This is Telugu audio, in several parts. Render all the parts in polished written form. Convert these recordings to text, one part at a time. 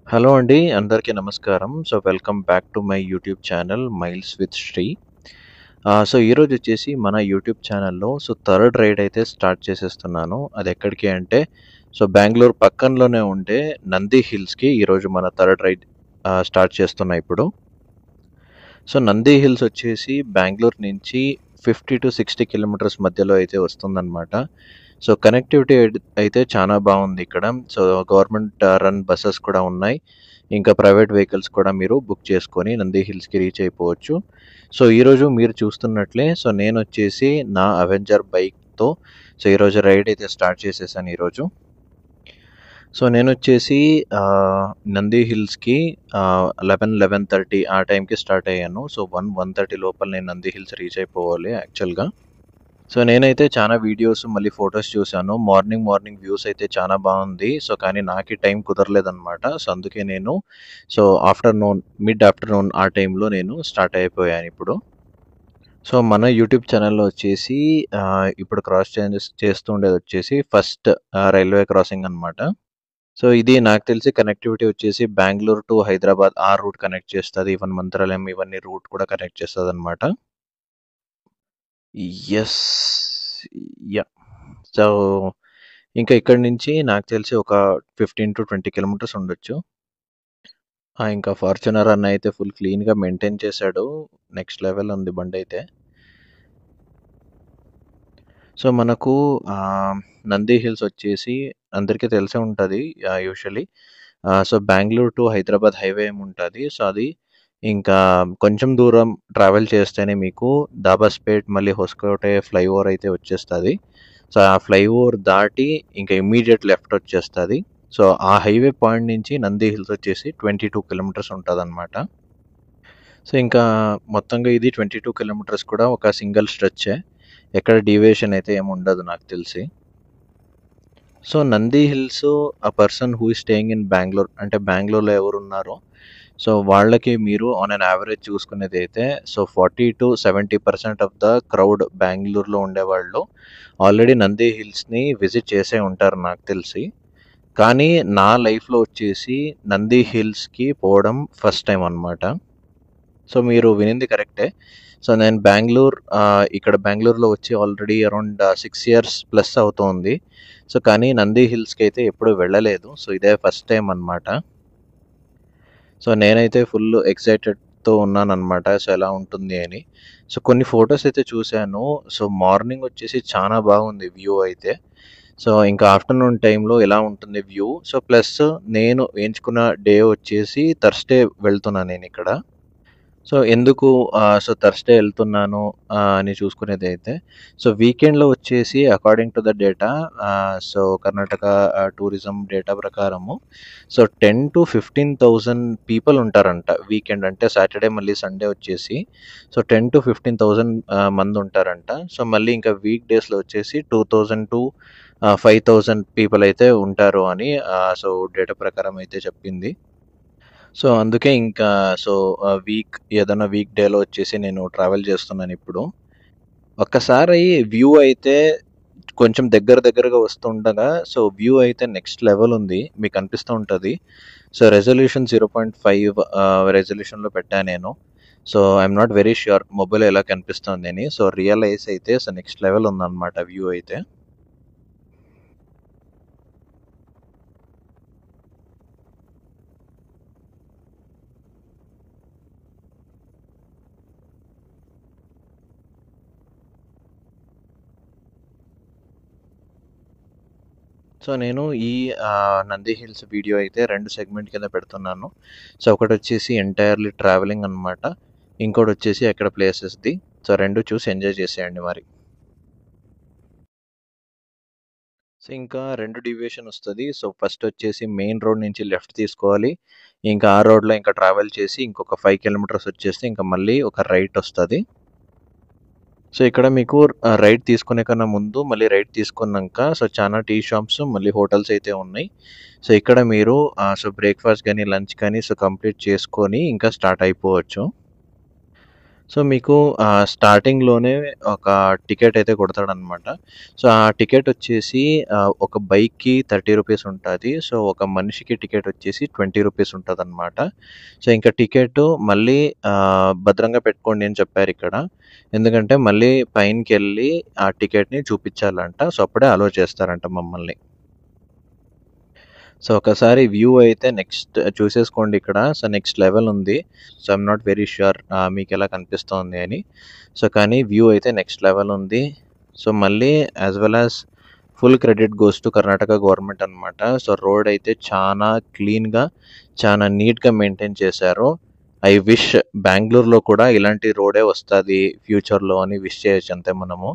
హలో అండి. అందరికీ నమస్కారం. Welcome back to my YouTube channel 'miles with Sri'. ఈరోజొచ్చేసి మన యూట్యూబ్ ఛానల్‌లో థర్డ్ రైడ్ అయితే స్టార్ట్ చేసేస్తున్నాను. అదెక్కడికి అంటే బెంగుళూరు పక్కనలోనే ఉండే నంది హిల్స్‌కి ఈరోజు మన థర్డ్ రైడ్ స్టార్ట్ చేస్తున్నా ఇప్పుడు. నంది హిల్స్ వచ్చేసి బెంగుళూరు నుంచి 50-60 కిలోమీటర్స్ మధ్యలో అయితే వస్తుందనమాట. కనెక్టివిటీ అయితే చాలా బాగుంది ఇక్కడ. గవర్నమెంట్ రన్ బసెస్ కూడా ఉన్నాయి. ఇంకా ప్రైవేట్ వెహికల్స్ కూడా మీరు బుక్ చేసుకొని నంది హిల్స్‌కి రీచ్ అయిపోవచ్చు. ఈరోజు మీరు చూస్తున్నట్లే నేనొచ్చేసి నా అవెంజర్ బైక్‌తో ఈరోజు రైడ్ అయితే స్టార్ట్ చేసేసాను ఈరోజు. నేనొచ్చేసి నంది హిల్స్‌కి 11:30 ఆ టైంకి స్టార్ట్ అయ్యాను. 1:30 లోపల నేను నంది హిల్స్ రీచ్ అయిపోవాలి యాక్చువల్‌గా. నేనైతే చాలా వీడియోస్ మళ్ళీ ఫోటోస్ చూశాను. మార్నింగ్ వ్యూస్ అయితే చాలా బాగుంది. కానీ నాకీ టైం కుదరలేదనమాట. అందుకే నేను మిడ్ ఆఫ్టర్‌నూన్ ఆ టైంలో నేను స్టార్ట్ అయిపోయాను ఇప్పుడు. మన యూట్యూబ్ ఛానల్‌లో వచ్చేసి ఇప్పుడు క్రాస్ చేస్తూ ఉండేదొచ్చేసి ఫస్ట్ రైల్వే క్రాసింగ్ అనమాట. ఇది నాకు తెలిసి కనెక్టివిటీ వచ్చేసి బెంగుళూరు టు హైదరాబాద్ ఆ రూట్ కనెక్ట్ చేస్తది. ఈవెన్ మంత్రాలయం ఇవన్నీ రూట్ కూడా కనెక్ట్ చేస్తదనమాట. యెస్. యాహ్! సో, ఇంకా ఇక్కడి నుంచి నాకు తెలిసి ఒక 15-20 కిలోమీటర్స్ ఉండొచ్చు. ఇంకా ఫార్చునర్ అన్న అయితే ఫుల్ క్లీన్‌గా మెయింటైన్ చేశాడు. నెక్స్ట్ లెవెల్ ఉంది బండైతే. మనకు నంది హిల్స్ వచ్చేసి అందరికీ తెలిసే ఉంటది usually. Bengaluru to Hyderabad highway ఏముంటది. అది ఇంకా కొంచెం దూరం ట్రావెల్ చేస్తేనే మీకు దాబాస్పేట్ మళ్ళీ హొస్కోటే ఫ్లైఓవర్ అయితే వచ్చేస్తది. ఆ ఫ్లైఓవర్ దాటి ఇంకా ఇమ్మీడియేట్ లెఫ్ట్ వచ్చేస్తది. ఆ హైవే పాయింట్ నుంచి నంది హిల్స్ వచ్చేసి 22 కిలోమీటర్స్ ఉంటదనమాట. ఇంకా మొత్తంగా ఇది 22 కిలోమీటర్స్ కూడా ఒక సింగిల్ స్ట్రెచ్చే. ఎక్కడ డీవియేషన్ అయితే ఏమి ఉండదు నాకు తెలిసి. Nandi hills person who is staying in Bengaluru అంటే బెంగుళూరులో ఎవరున్నారో వాళ్ళకి మీరు ఆన్ అన్ యావరేజ్ చూసుకునేదైతే 40-70% ఆఫ్ ద క్రౌడ్ బెంగుళూరులో ఉండేవాళ్ళు ఆల్రెడీ నంది హిల్స్‌ని విజిట్ చేసే ఉంటారు నాకు తెలిసి. కానీ నా లైఫ్‌లో వచ్చేసి నంది హిల్స్‌కి పోవడం ఫస్ట్ టైం అనమాట. మీరు వినింది కరెక్టే. నేను ఇక్కడ బెంగుళూరులో వచ్చి ఆల్రెడీ అరౌండ్ 6 ఇయర్స్ ప్లస్ అవుతోంది. కానీ నంది హిల్స్‌కి అయితే ఎప్పుడు వెళ్ళలేదు. ఇదే ఫస్ట్ టైం అనమాట. నేనైతే ఫుల్ ఎక్సైటెడ్‌తో ఉన్నాననమాట. ఎలా ఉంటుంది అని. కొన్ని ఫోటోస్ అయితే చూశాను. మార్నింగ్ వచ్చేసి చాలా బాగుంది వ్యూ అయితే. ఇంకా ఆఫ్టర్‌నూన్ టైంలో ఎలా ఉంటుంది వ్యూ. ప్లస్ నేను ఎంచుకున్న డే వచ్చేసి థర్స్‌డే వెళ్తున్నా నేనిక్కడ. ఎందుకు థర్స్‌డే ఎళ్తున్నాను అని చూసుకునేదైతే వీకెండ్‌లో వచ్చేసి according to the data Karnataka tourism data ప్రకారము 10,000-15,000 పీపుల్ ఉంటారంట. వీకెండ్ అంటే సాటర్డే మళ్ళీ సండే వచ్చేసి 10,000-15,000 మంది ఉంటారంట. మళ్ళీ ఇంకా వీక్ డేస్‌లో వచ్చేసి 2,000-5,000 పీపుల్ అయితే ఉంటారు అని డేటా ప్రకారం అయితే చెప్పింది. అందుకే ఇంకా ఏదైనా వీక్ డేలో వచ్చేసి నేను ట్రావెల్ చేస్తున్నానిప్పుడు. ఒక్కసారి వ్యూ అయితే కొంచెం దగ్గరగా వస్తుండగా వ్యూ అయితే నెక్స్ట్ లెవెల్ ఉంది. మీకు అనిపిస్తూ ఉంటది. రెజల్యూషన్ 0.5 రెజల్యూషన్‌లో పెట్టా నేను. I'm not very sure mobile ఎలా కనిపిస్తోందని. రియలైజ్ అయితే నెక్స్ట్ లెవెల్ ఉందన్నమాట వ్యూ అయితే. నేను ఈ నంది హిల్స్ వీడియో అయితే 2 సెగ్మెంట్ కింద పెడుతున్నాను. ఒకటొచ్చేసి ఎంటైర్‌లీ ట్రావెలింగ్ అనమాట. ఇంకోటొచ్చేసి అక్కడ ప్లేసెస్‌ది. 2 చూసి ఎంజాయ్ చేసేయండి మరి. ఇంకా 2 డీవియేషన్ వస్తది. ఫస్ట్ వచ్చేసి మెయిన్ రోడ్ నుంచి లెఫ్ట్ తీసుకోవాలి. ఇంకా ఆ రోడ్‌లో ఇంకా ట్రావెల్ చేసి ఇంకొక 5 కిలోమీటర్స్ వచ్చేసి ఇంకా మళ్ళీ ఒక రైట్ వస్తది. ఇక్కడ మీకు రైట్ తీసుకునే కన్నా ముందు మళ్ళీ రైట్ తీసుకున్నాక చాలా టీ షాప్స్ మళ్ళీ హోటల్స్ అయితే ఉన్నాయి. ఇక్కడ మీరు బ్రేక్‌ఫాస్ట్ గాని, లంచ్ కానీ కంప్లీట్ చేసుకొని ఇంకా స్టార్ట్ అయిపోవచ్చు. సో మీకు స్టార్టింగ్‌లోనే ఒక టికెట్ అయితే కొడతాడనమాట. సో ఆ టికెట్ వచ్చేసి ఒక బైక్‌కి 30 రూపీస్ ఉంటది. సో ఒక మనిషికి టికెట్ వచ్చేసి 20 రూపీస్ ఉంటదనమాట. సో ఇంకా టికెట్ మళ్ళీ భద్రంగా పెట్టుకోండి అని చెప్పారిక్కడ. ఎందుకంటే మళ్ళీ పైనకెళ్ళి ఆ టికెట్‌ని చూపిచ్చాలంట. సో అప్పుడే అలో చేస్తారంట మమ్మల్ని. సో ఒకసారి వ్యూ అయితే నెక్స్ట్ చూసేసుకోండి ఇక్కడ. సో నెక్స్ట్ లెవెల్ ఉంది. So I'm not very sure మీకెలా కనిపిస్తోంది అని. సో కానీ వ్యూ అయితే నెక్స్ట్ లెవెల్ ఉంది. సో మళ్ళీ as well as full credit goes to Karnataka government అనమాట. సో రోడ్ అయితే చాలా క్లీన్‌గా, చాలా నీట్‌గా మెయింటైన్ చేశారు. ఐ విష్ బెంగుళూరులో కూడా ఇలాంటి రోడే వస్తది ఫ్యూచర్‌లో అని విష్ చేయొచ్చు అంతే మనము.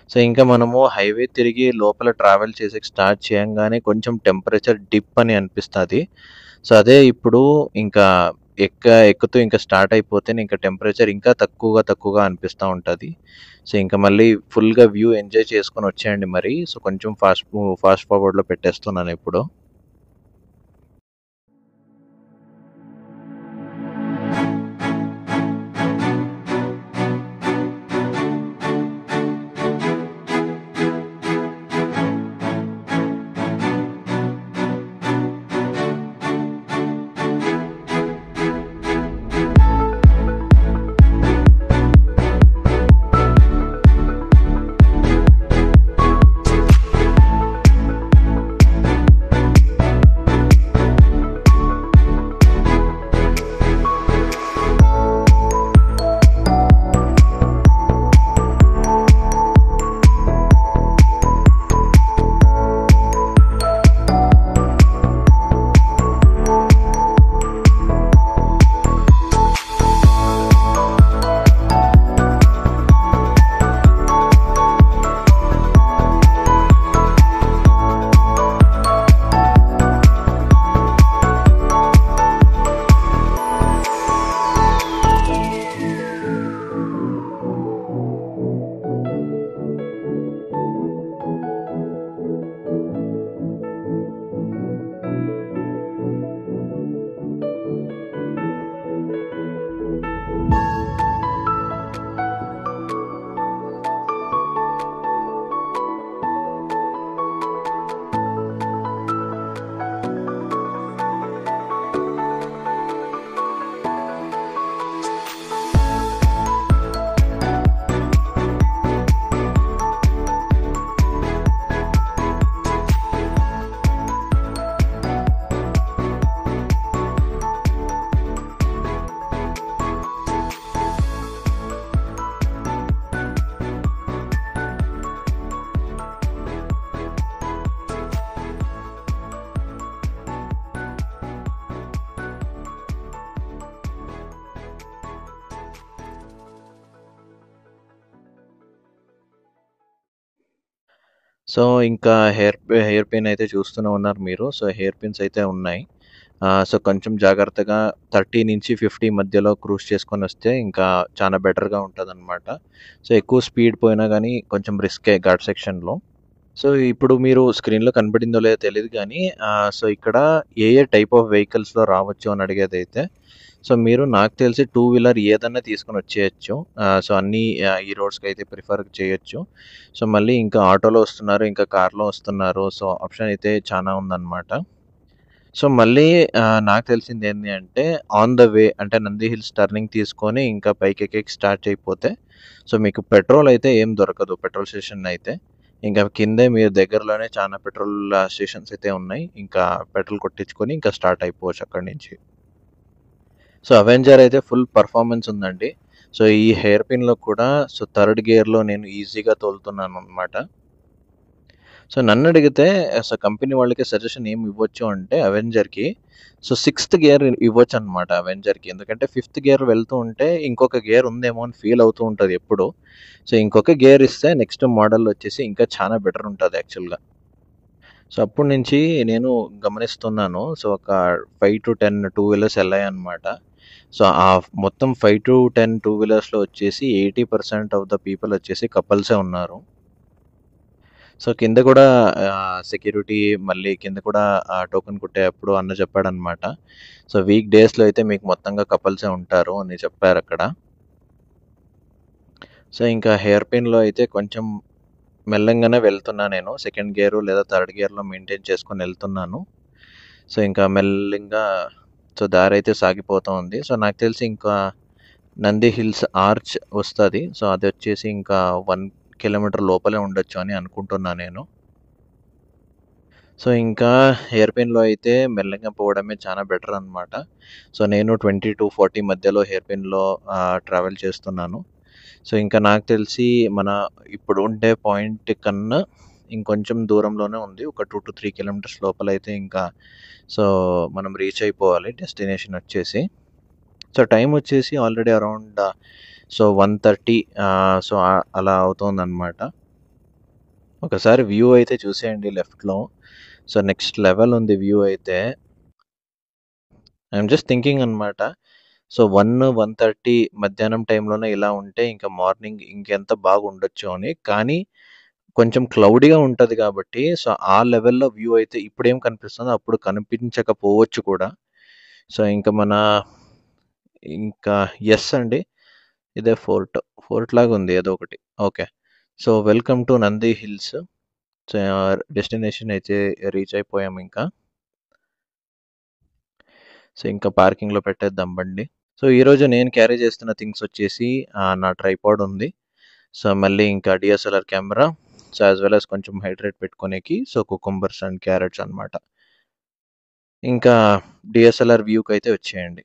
సో ఇంకా మనము హైవే తిరిగి లోపల ట్రావెల్ చేసేకి స్టార్ట్ చేయంగానే కొంచెం టెంపరేచర్ డిప్ అని అనిపిస్తది. సో అదే ఇప్పుడు ఇంకా ఎక్కుతూ ఇంకా స్టార్ట్ అయిపోతేనే ఇంకా టెంపరేచర్ ఇంకా తక్కువగా అనిపిస్తా ఉంటది. సో ఇంకా మళ్ళీ ఫుల్‌గా వ్యూ ఎంజాయ్ చేసుకొని వచ్చేయండి మరి. సో కొంచెం ఫాస్ట్ ఫార్వర్డ్‌లో పెట్టేస్తున్నాను ఇప్పుడు. సో ఇంకా హెయిర్ పిన్ అయితే చూస్తూనే ఉన్నారు మీరు. సో హెయిర్ పిన్స్ అయితే ఉన్నాయి. సో కొంచెం జాగ్రత్తగా 30-50 మధ్యలో క్రూజ్ చేసుకొని వస్తే ఇంకా చాలా బెటర్‌గా ఉంటదనమాట. సో ఎక్కువ స్పీడ్ పోయినా గానీ కొంచెం రిస్కే ఘాట్ సెక్షన్‌లో. సో ఇప్పుడు మీరు స్క్రీన్‌లో కనపడిందో లేదో తెలీదు గానీ సో ఇక్కడ ఏ టైప్ ఆఫ్ వెహికల్స్‌లో రావచ్చు అని అడిగేదైతే సో మీరు నాకు తెలిసి టూ వీలర్ ఏదన్నా తీసుకొని వచ్చేయచ్చు. సో అన్నీ ఈ రోడ్స్‌కైతే ప్రిఫర్ చేయొచ్చు. సో మళ్ళీ ఇంకా ఆటోలో వస్తున్నారు, ఇంకా కార్‌లో వస్తున్నారు. సో ఆప్షన్ అయితే చానా ఉందనమాట. సో మళ్ళీ నాకు తెలిసిందేంది అంటే ఆన్ ద వే అంటే నంది హిల్స్ టర్నింగ్ తీసుకొని ఇంకా పైకెక్కేకి స్టార్ట్ చేయకపోతే సో మీకు పెట్రోల్ అయితే ఏం దొరకదు పెట్రోల్ స్టేషన్ అయితే. ఇంకా కిందే మీరు దగ్గరలోనే చాలా పెట్రోల్ స్టేషన్స్ అయితే ఉన్నాయి. ఇంకా పెట్రోల్ కొట్టించుకొని ఇంకా స్టార్ట్ అయిపోవచ్చు అక్కడి నుంచి. సో అవెంజర్ అయితే ఫుల్ పర్ఫార్మెన్స్ ఉందండి. సో ఈ హెయిర్ పిన్‌లో కూడా సో థర్డ్ గేర్‌లో నేను ఈజీగా తోలుతున్నాననమాట. సో నన్నడిగితే సో కంపెనీ వాళ్ళకి సజెషన్ ఏమి ఇవ్వచ్చు అంటే అవెంజర్‌కి సో సిక్స్త్ గేర్ ఇవ్వొచ్చనమాట అవెంజర్‌కి. ఎందుకంటే ఫిఫ్త్ గేర్ వెళ్తూ ఉంటే ఇంకొక గేర్ ఉందేమో అని ఫీల్ అవుతూ ఉంటది ఎప్పుడు. సో ఇంకొక గేర్ ఇస్తే నెక్స్ట్ మోడల్ వచ్చేసి ఇంకా చాలా బెటర్ ఉంటది యాక్చువల్‌గా. సో అప్పటి నుంచి నేను గమనిస్తున్నాను. సో ఒక 5-10 టూ వీలర్స్ ఎళ్ళాయన్నమాట. సో ఆ మొత్తం 5-10 టూ వీలర్స్‌లో వచ్చేసి 80% ఆఫ్ ద పీపుల్ వచ్చేసి కపుల్సే ఉన్నారు. సో కింద కూడా సెక్యూరిటీ మళ్ళీ కింద కూడా టోకెన్ కొట్టేటప్పుడు అన్న చెప్పాడనమాట. సో వీక్ డేస్‌లో అయితే మీకు మొత్తంగా కపుల్సే ఉంటారు అని చెప్పారక్కడ. సో ఇంకా హెయిర్ పిన్‌లో అయితే కొంచెం మెల్లంగానే వెళ్తున్నా నేను. సెకండ్ గేర్ లేదా థర్డ్ గేర్‌లో మెయింటైన్ చేసుకొని వెళ్తున్నాను. సో ఇంకా మెల్లింగా సో దారైతే సాగిపోతా ఉంది. సో నాకు తెలిసి ఇంకా నంది హిల్స్ ఆర్చ్ వస్తది. సో అదొచ్చేసి ఇంకా 1 కిలోమీటర్ లోపలే ఉండొచ్చు అని అనుకుంటున్నా నేను. సో ఇంకా హెయిర్ పిన్‌లో అయితే మెల్లగా పోవడమే చాలా బెటర్ అనమాట. సో నేను 20-40 మధ్యలో హెయిర్ పిన్‌లో ట్రావెల్ చేస్తున్నాను. సో ఇంకా నాకు తెలిసి మన ఇప్పుడు ఉండే పాయింట్ కన్నా ఇంకొంచెం దూరంలోనే ఉంది. ఒక 2-3 కిలోమీటర్స్ లోపలైతే ఇంకా సో మనం రీచ్ అయిపోవాలి డెస్టినేషన్ వచ్చేసి. సో టైం వచ్చేసి ఆల్రెడీ అరౌండ్ సో 1:30 సో అలా అవుతోందనమాట. ఒకసారి వ్యూ అయితే చూసేయండి లెఫ్ట్‌లో. సో నెక్స్ట్ లెవెల్ ఉంది వ్యూ అయితే. ఐయామ్ జస్ట్ థింకింగ్ అనమాట. సో 1:30 మధ్యాహ్నం టైంలోనే ఇలా ఉంటే ఇంకా మార్నింగ్ ఇంకెంత బాగుండొచ్చో అని. కానీ కొంచెం క్లౌడీగా ఉంటది కాబట్టి సో ఆ లెవెల్‌లో వ్యూ అయితే ఇప్పుడేం కనిపిస్తుందో అప్పుడు కనిపించకపోవచ్చు కూడా. సో ఇంకా మన ఇంకా యెస్ అండి. ఇదే ఫోర్ట్ లాగుంది ఏదో ఒకటి. Okay. So welcome to Nandi hills. So destination అయితే రీచ్ అయిపోయాం ఇంకా. సో ఇంకా పార్కింగ్‌లో పెట్టేద్దాం బండి. సో ఈరోజు నేను క్యారీ చేస్తున్న థింగ్స్ వచ్చేసి నా ట్రైపాడ్ ఉంది. సో మళ్ళీ ఇంకా DSLR camera. So as well as కొంచెం హైడ్రేట్ పెట్టుకోనేకి సో కుకుంబర్స్ అండ్ క్యారెట్స్ అనమాట. ఇంకా డిఎస్ఎల్ఆర్ వ్యూకి అయితే వచ్చేయండి.